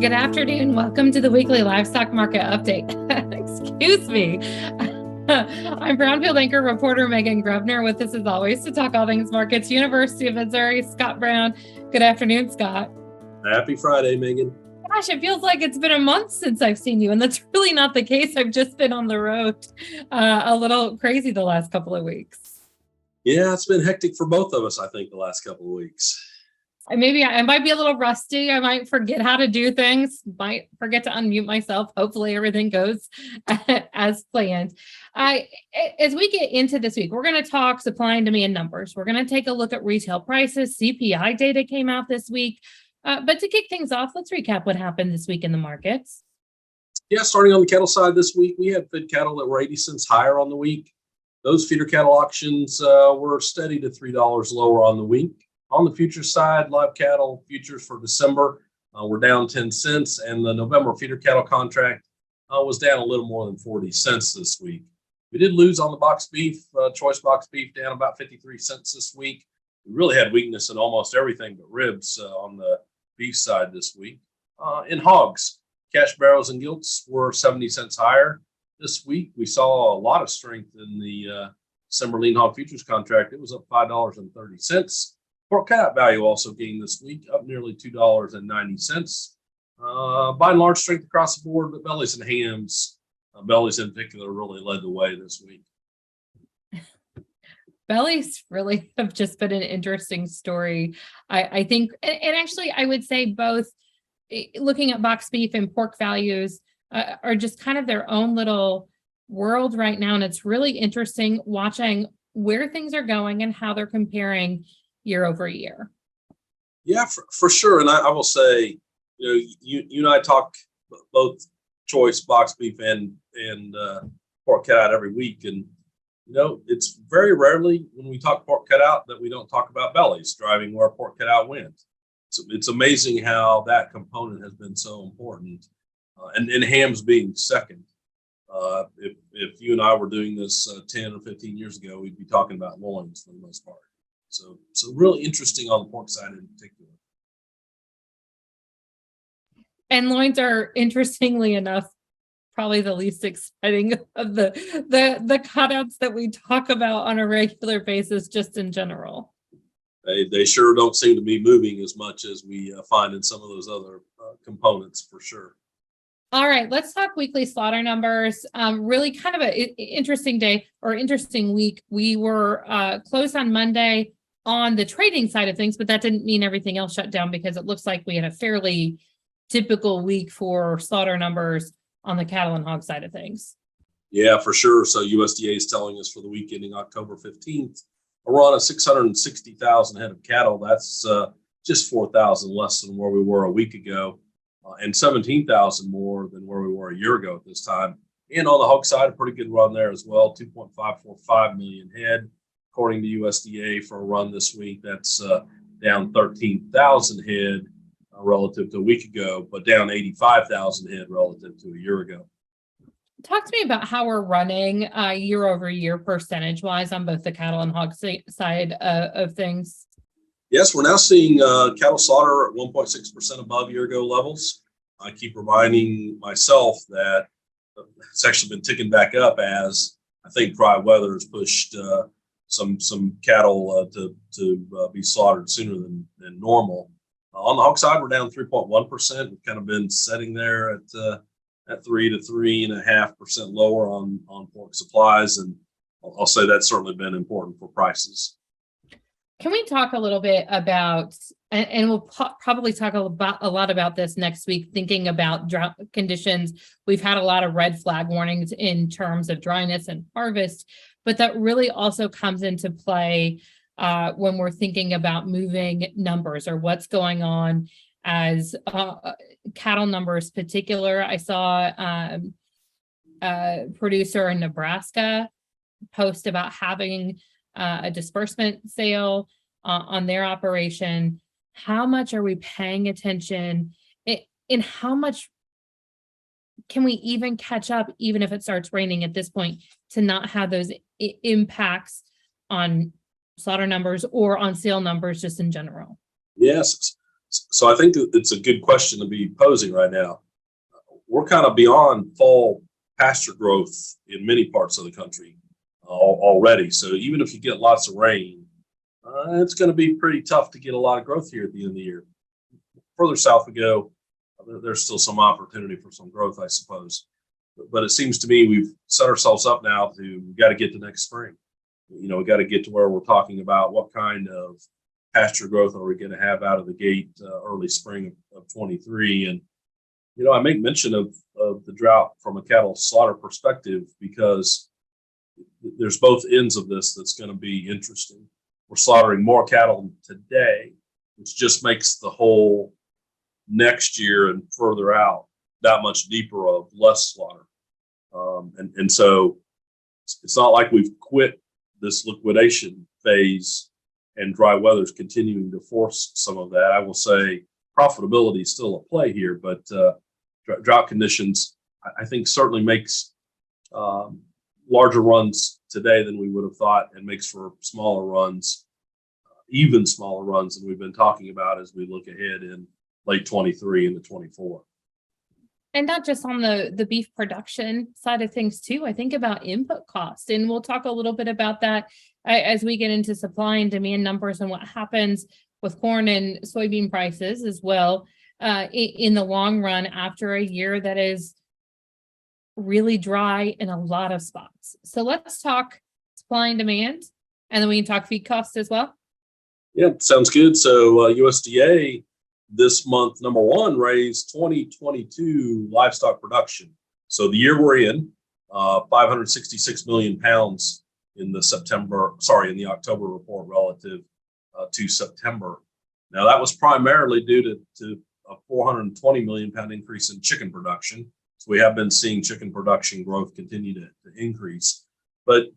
Good afternoon. Welcome to the weekly livestock market update. Excuse me. I'm Brownfield anchor reporter Megan Grubner with us as always to talk all things markets. University of Missouri, Scott Brown. Good afternoon, Scott. Happy Friday, Megan. Gosh, it feels like it's been a month since I've seen you, and that's really not the case. I've just been on the road a little crazy the last couple of weeks. Yeah, it's been hectic for both of us, I think, the last couple of weeks. Maybe I might be a little rusty. I might forget how to do things, might forget to unmute myself. Hopefully everything goes as planned. As we get into this week, we're going to talk supply and demand numbers. We're going to take a look at retail prices. CPI data came out this week. But to kick things off, let's recap what happened this week in the markets. Yeah, starting on the cattle side this week, we had fed cattle that were 80 cents higher on the week. Those feeder cattle auctions were steady to $3 lower on the week. On the futures side, live cattle futures for December were down 10 cents, and the November feeder cattle contract was down a little more than 40 cents this week. We did lose on the box beef, choice box beef down about 53 cents this week. We really had weakness in almost everything but ribs on the beef side this week. In hogs, cash barrels and gilts were 70 cents higher this week. We saw a lot of strength in the December lean hog futures contract. It was up $5.30. Pork cutout value also gained this week, up nearly $2.90. By and large, strength across the board, but bellies and hams, bellies in particular, really led the way this week. Bellies really have just been an interesting story. I think, and actually, I would say both looking at box beef and pork values are just kind of their own little world right now. And it's really interesting watching where things are going and how they're comparing year over year. Yeah, for sure. And I will say, you and I talk both choice box beef and pork cutout every week. And, it's very rarely when we talk pork cutout that we don't talk about bellies driving where pork cutout went. So it's amazing how that component has been so important. And hams being second. If you and I were doing this 10 or 15 years ago, we'd be talking about loins for the most part. So really interesting on the pork side in particular. And loins are, interestingly enough, probably the least exciting of the cutouts that we talk about on a regular basis, just in general. They sure don't seem to be moving as much as we find in some of those other components, for sure. All right, let's talk weekly slaughter numbers. Really kind of an interesting day or interesting week. We were closed on Monday on the trading side of things, but that didn't mean everything else shut down because it looks like we had a fairly typical week for slaughter numbers on the cattle and hog side of things. Yeah, for sure. So USDA is telling us for the week ending October 15th, we're on 660,000 head of cattle. That's just 4,000 less than where we were a week ago, and 17,000 more than where we were a year ago at this time. And on the hog side, a pretty good run there as well, 2.545 million head. According to USDA for a run this week, that's down 13,000 head relative to a week ago, but down 85,000 head relative to a year ago. Talk to me about how we're running year over year percentage wise on both the cattle and hog side of things. Yes, we're now seeing cattle slaughter at 1.6% above year ago levels. I keep reminding myself that it's actually been ticking back up as I think dry weather has pushed some cattle to be slaughtered sooner than normal. On the hog side, we're down 3.1%. We've kind of been setting there at 3 to 3.5% lower on pork supplies, and I'll say that's certainly been important for prices. Can we talk a little bit about, and we'll probably talk a lot about this next week, thinking about drought conditions. We've had a lot of red flag warnings in terms of dryness and harvest, but that really also comes into play when we're thinking about moving numbers or what's going on as cattle numbers particular. I saw a producer in Nebraska post about having a disbursement sale on their operation. How much are we paying attention in how much can we even catch up, even if it starts raining at this point, to not have those impacts on slaughter numbers or on sale numbers just in general? Yes. So I think it's a good question to be posing right now. We're kind of beyond fall pasture growth in many parts of the country already. So even if you get lots of rain, it's going to be pretty tough to get a lot of growth here at the end of the year. Further south we go, there's still some opportunity for some growth, I suppose. But it seems to me we've set ourselves up now we got to get to next spring. We got to get to where we're talking about what kind of pasture growth are we going to have out of the gate early spring of 23. And, I make mention of the drought from a cattle slaughter perspective because there's both ends of this that's going to be interesting. We're slaughtering more cattle today, which just makes the whole next year and further out that much deeper of less slaughter. And so it's not like we've quit this liquidation phase and dry weather's continuing to force some of that. I will say profitability is still a play here, but drought conditions, I think, certainly makes larger runs today than we would have thought, and makes for smaller runs, even smaller runs than we've been talking about as we look ahead in late 23 into 24. And not just on the beef production side of things too. I think about input cost, and we'll talk a little bit about that as we get into supply and demand numbers and what happens with corn and soybean prices as well in the long run after a year that is really dry in a lot of spots. So let's talk supply and demand, and then we can talk feed cost as well. Yeah, sounds good. So USDA this month, number one, raised 2022 livestock production. So the year we're in, 566 million pounds in the October report relative to September. Now that was primarily due to a 420 million pound increase in chicken production. So we have been seeing chicken production growth continue to increase. But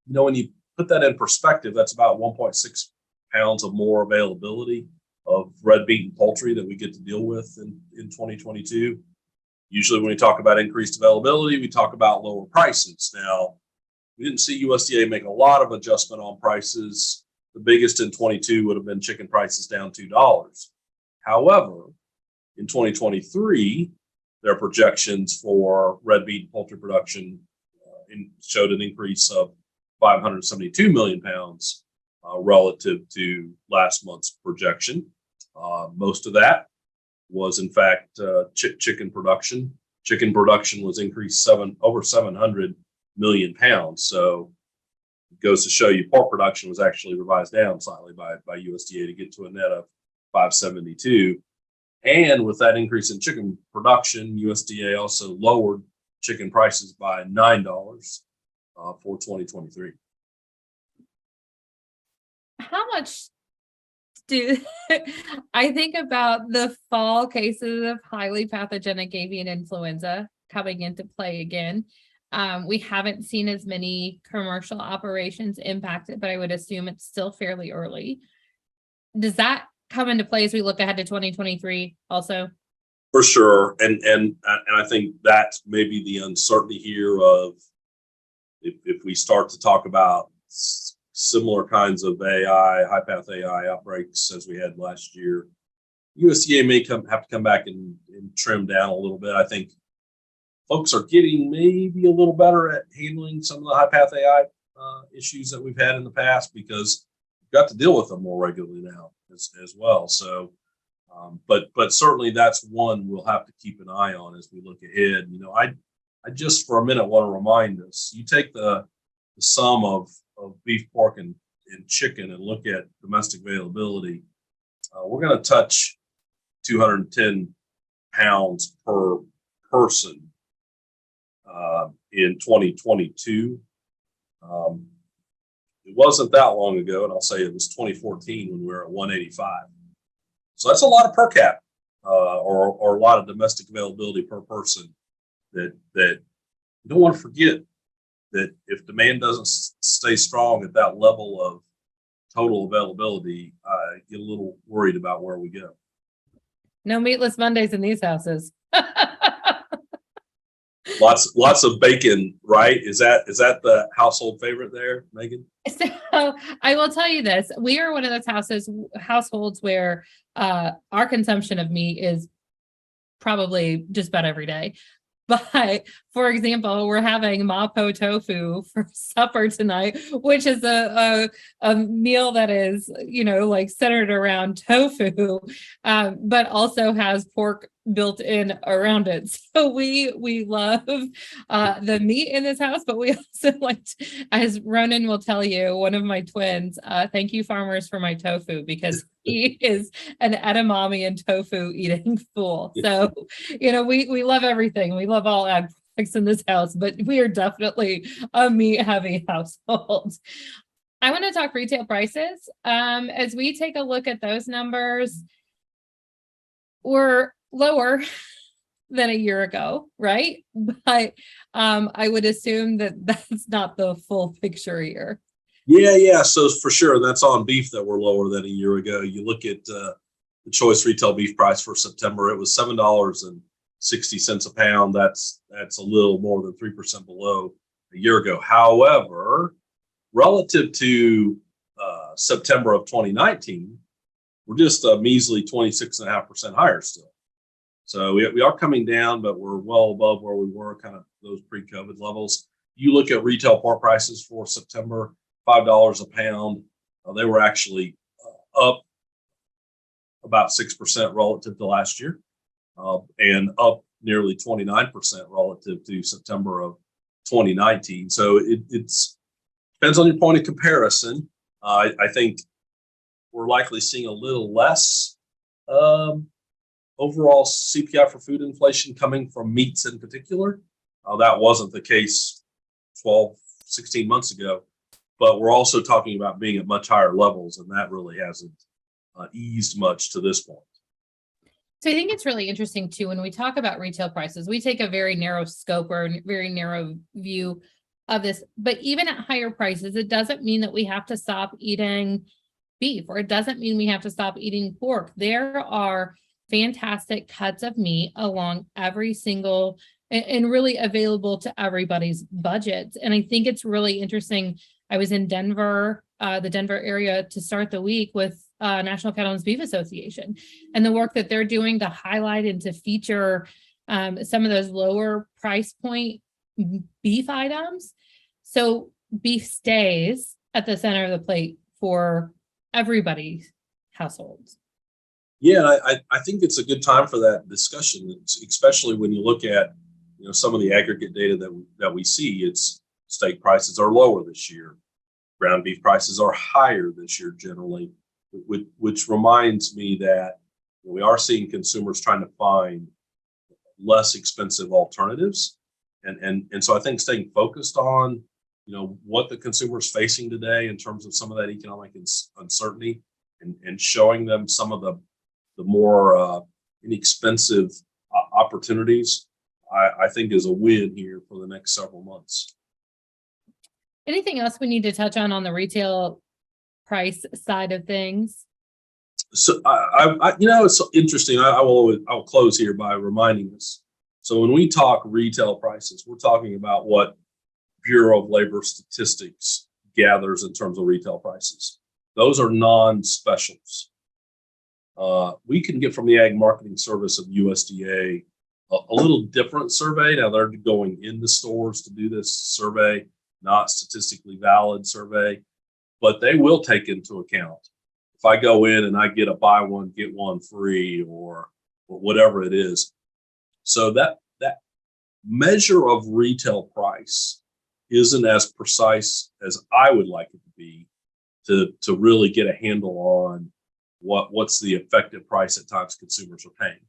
when you put that in perspective, that's about 1.6 pounds of more availability of red meat and poultry that we get to deal with in 2022. Usually when we talk about increased availability, we talk about lower prices. Now, we didn't see USDA make a lot of adjustment on prices. The biggest in 22 would have been chicken prices down $2. However, in 2023, their projections for red meat and poultry production showed an increase of 572 million pounds relative to last month's projection. Most of that was, in fact, chicken production. Chicken production was increased over 700 million pounds. So it goes to show you pork production was actually revised down slightly by USDA to get to a net of 572. And with that increase in chicken production, USDA also lowered chicken prices by $9 for 2023. How much do I think about the fall cases of highly pathogenic avian influenza coming into play again? We haven't seen as many commercial operations impacted, but I would assume it's still fairly early. Does that come into play as we look ahead to 2023 also? For sure. And I think that's maybe the uncertainty here of if we start to talk about similar kinds of high path AI outbreaks as we had last year, USDA may have to come back and trim down a little bit. I think folks are getting maybe a little better at handling some of the high path AI issues that we've had in the past, because we've got to deal with them more regularly now as well. So, but certainly that's one we'll have to keep an eye on as we look ahead. I just for a minute want to remind us, you take the sum of beef, pork, and chicken and look at domestic availability, we're going to touch 210 pounds per person in 2022. It wasn't that long ago, and I'll say it was 2014 when we were at 185. So that's a lot of per cap, or a lot of domestic availability per person that you don't want to forget that if demand doesn't stay strong at that level of total availability, I get a little worried about where we go. No meatless Mondays in these houses. Lots of bacon, right? Is that the household favorite there, Megan? So I will tell you this, we are one of those households where our consumption of meat is probably just about every day. But for example, we're having mapo tofu for supper tonight, which is a meal that is, like centered around tofu, but also has pork built in around it. So we love the meat in this house, but we also like, as Ronan will tell you, one of my twins, thank you farmers for my tofu, because he is an edamame and tofu eating fool. So, we love everything. We love all ag products in this house, but we are definitely a meat heavy household. I want to talk retail prices. As we take a look at those numbers, we're lower than a year ago, right? But I would assume that that's not the full picture here. Yeah. So for sure, that's on beef that we're lower than a year ago. You look at the choice retail beef price for September, it was $7.60 a pound. That's a little more than 3% below a year ago. However, relative to September of 2019, we're just a measly 26.5% higher still. So we are coming down, but we're well above where we were, kind of those pre-COVID levels. You look at retail pork prices for September, $5 a pound. They were actually up about 6% relative to last year, and up nearly 29% relative to September of 2019. So it's depends on your point of comparison. I think we're likely seeing a little less overall CPI for food inflation coming from meats in particular. That wasn't the case 12, 16 months ago, but we're also talking about being at much higher levels, and that really hasn't eased much to this point. So I think it's really interesting too, when we talk about retail prices, we take a very narrow scope or a very narrow view of this, but even at higher prices, it doesn't mean that we have to stop eating beef, or it doesn't mean we have to stop eating pork. There are fantastic cuts of meat along every single and really available to everybody's budgets. And I think it's really interesting. I was in Denver, the Denver area, to start the week with National Cattlemen's Beef Association, and the work that they're doing to highlight and to feature some of those lower price point beef items. So beef stays at the center of the plate for everybody's households. Yeah, I think it's a good time for that discussion, especially when you look at some of the aggregate data that we see. It's steak prices are lower this year, ground beef prices are higher this year generally, which reminds me that we are seeing consumers trying to find less expensive alternatives, and so I think staying focused on what the consumer is facing today in terms of some of that economic uncertainty, and showing them some of the more inexpensive opportunities, I think is a win here for the next several months. Anything else we need to touch on the retail price side of things? So it's interesting. I will close here by reminding us. So when we talk retail prices, we're talking about what Bureau of Labor Statistics gathers in terms of retail prices. Those are non-specials. We can get from the Ag Marketing Service of USDA a little different survey. Now they're going into stores to do this survey, not statistically valid survey, but they will take into account if I go in and I get a buy one, get one free, or whatever it is. So that measure of retail price isn't as precise as I would like it to be to really get a handle on what's the effective price at times consumers are paying.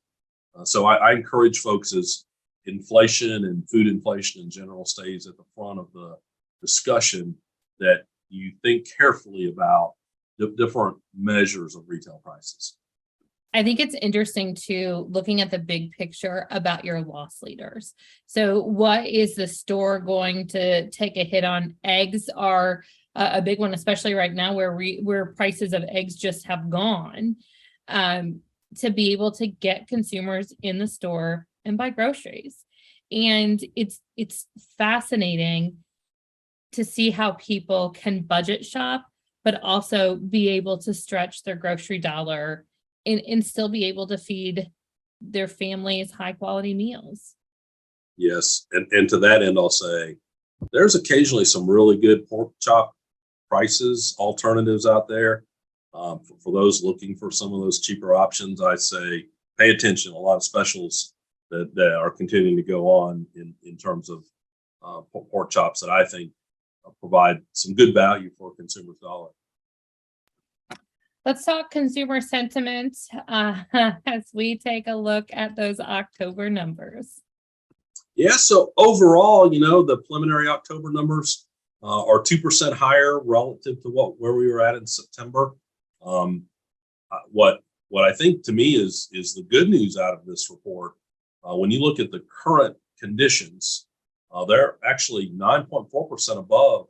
So I encourage folks, as inflation and food inflation in general stays at the front of the discussion, that you think carefully about the different measures of retail prices. I think it's interesting too, looking at the big picture about your loss leaders. So what is the store going to take a hit on? Eggs are a big one, especially right now where prices of eggs just have gone, to be able to get consumers in the store and buy groceries. And it's fascinating to see how people can budget shop, but also be able to stretch their grocery dollar and still be able to feed their families high quality meals. Yes. And to that end, I'll say there's occasionally some really good pork chop prices, alternatives out there. For those looking for some of those cheaper options, I say pay attention. A lot of specials that are continuing to go on in terms of pork chops that I think provide some good value for a consumer's dollar. Let's talk consumer sentiment as we take a look at those October numbers. Yeah, so overall, the preliminary October numbers are 2% higher relative to where we were at in September. What I think to me is the good news out of this report. When you look at the current conditions, they're actually 9.4% above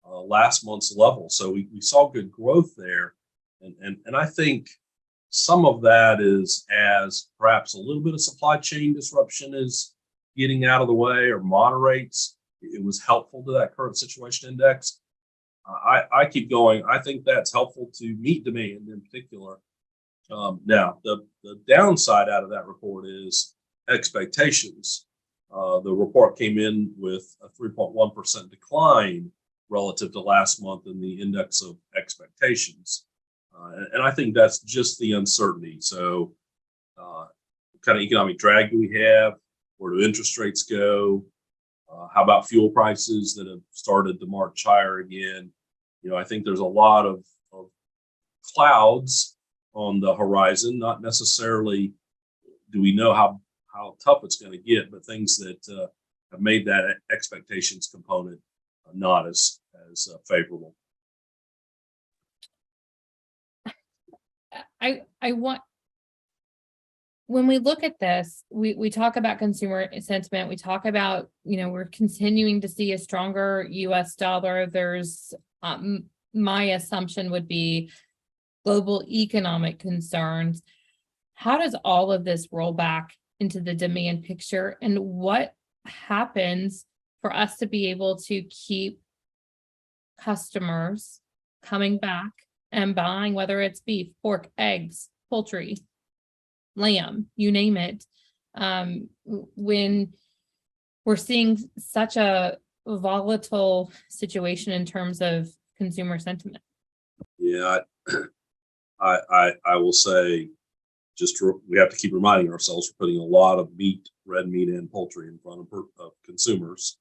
last month's level. So we saw good growth there. And I think some of that is as perhaps a little bit of supply chain disruption is getting out of the way or moderates. It was helpful to that current situation index. I keep going. I think that's helpful to meet demand in particular. Now, the downside out of that report is expectations. The report came in with a 3.1% decline relative to last month in the index of expectations. And I think that's just the uncertainty. So what kind of economic drag do we have? Where do interest rates go? How about fuel prices that have started to march higher again? I think there's a lot of clouds on the horizon, not necessarily do we know how tough it's going to get, but things that have made that expectations component not as favorable. I want, when we look at this, we talk about consumer sentiment. We talk about, we're continuing to see a stronger US dollar. There's my assumption would be global economic concerns. How does all of this roll back into the demand picture, and what happens for us to be able to keep customers coming back and buying, whether it's beef, pork, eggs, poultry, lamb, you name it, when we're seeing such a volatile situation in terms of consumer sentiment? Yeah, I will say, we have to keep reminding ourselves we're putting a lot of meat, red meat and poultry in front of consumers.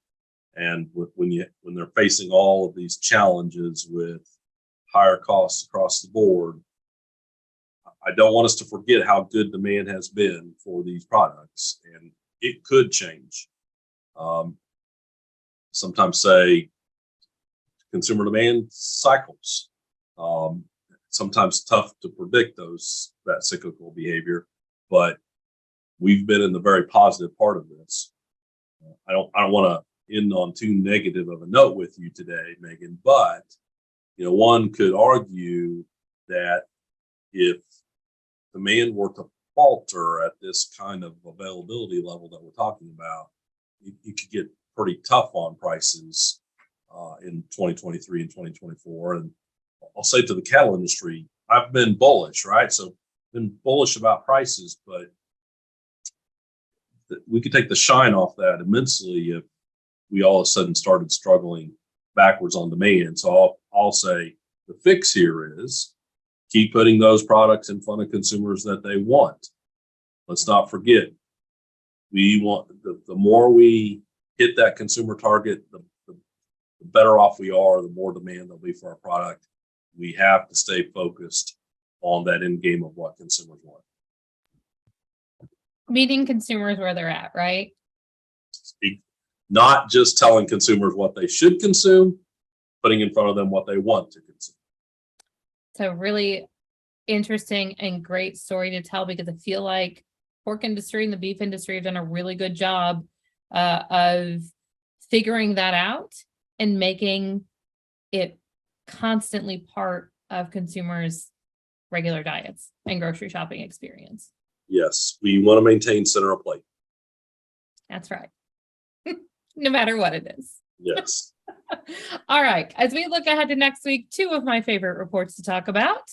And when they're facing all of these challenges with higher costs across the board, I don't want us to forget how good demand has been for these products, and it could change. Sometimes say consumer demand cycles. Sometimes tough to predict that cyclical behavior, but we've been in the very positive part of this. I don't want to end on too negative of a note with you today, Megan, but one could argue that if demand were to falter at this kind of availability level that we're talking about, you could get pretty tough on prices in 2023 and 2024. And I'll say to the cattle industry, I've been bullish, right? So been bullish about prices, but we could take the shine off that immensely if we all of a sudden started struggling backwards on demand. So I'll say the fix here is keep putting those products in front of consumers that they want. Let's not forget, we want the more we hit that consumer target, the better off we are, the more demand there'll be for our product. We have to stay focused on that end game of what consumers want. Meeting consumers where they're at, right? Not just telling consumers what they should consume, putting in front of them what they want to consume. So really interesting and great story to tell, because I feel like pork industry and the beef industry have done a really good job of figuring that out and making it constantly part of consumers' regular diets and grocery shopping experience. Yes, we want to maintain center of plate. That's right. No matter what it is. Yes. All right. As we look ahead to next week, two of my favorite reports to talk about.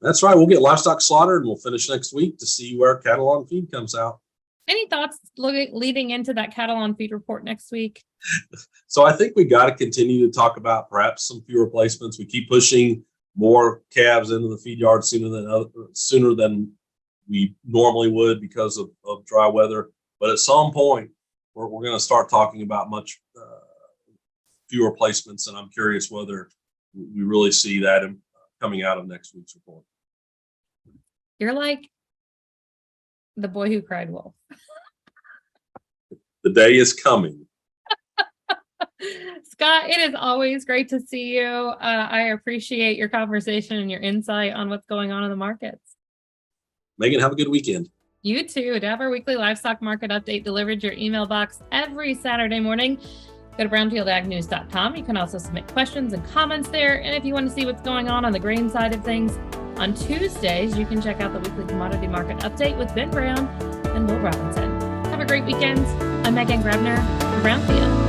That's right. We'll get livestock slaughtered and we'll finish next week to see where cattle on feed comes out. Any thoughts leading into that cattle on feed report next week? So I think we got to continue to talk about perhaps some few replacements. We keep pushing more calves into the feed yard sooner than we normally would because of dry weather. But at some point, we're going to start talking about much fewer replacements, and I'm curious whether we really see that coming out of next week's report. You're like the boy who cried wolf. The day is coming. Scott, it is always great to see you. I appreciate your conversation and your insight on what's going on in the markets. Megan, have a good weekend. You too. To have our weekly livestock market update delivered to your email box every Saturday morning, go to brownfieldagnews.com. You can also submit questions and comments there. And if you want to see what's going on the grain side of things, on Tuesdays, you can check out the weekly commodity market update with Ben Brown and Will Robinson. Have a great weekend. I'm Megan Grabner for Brownfield.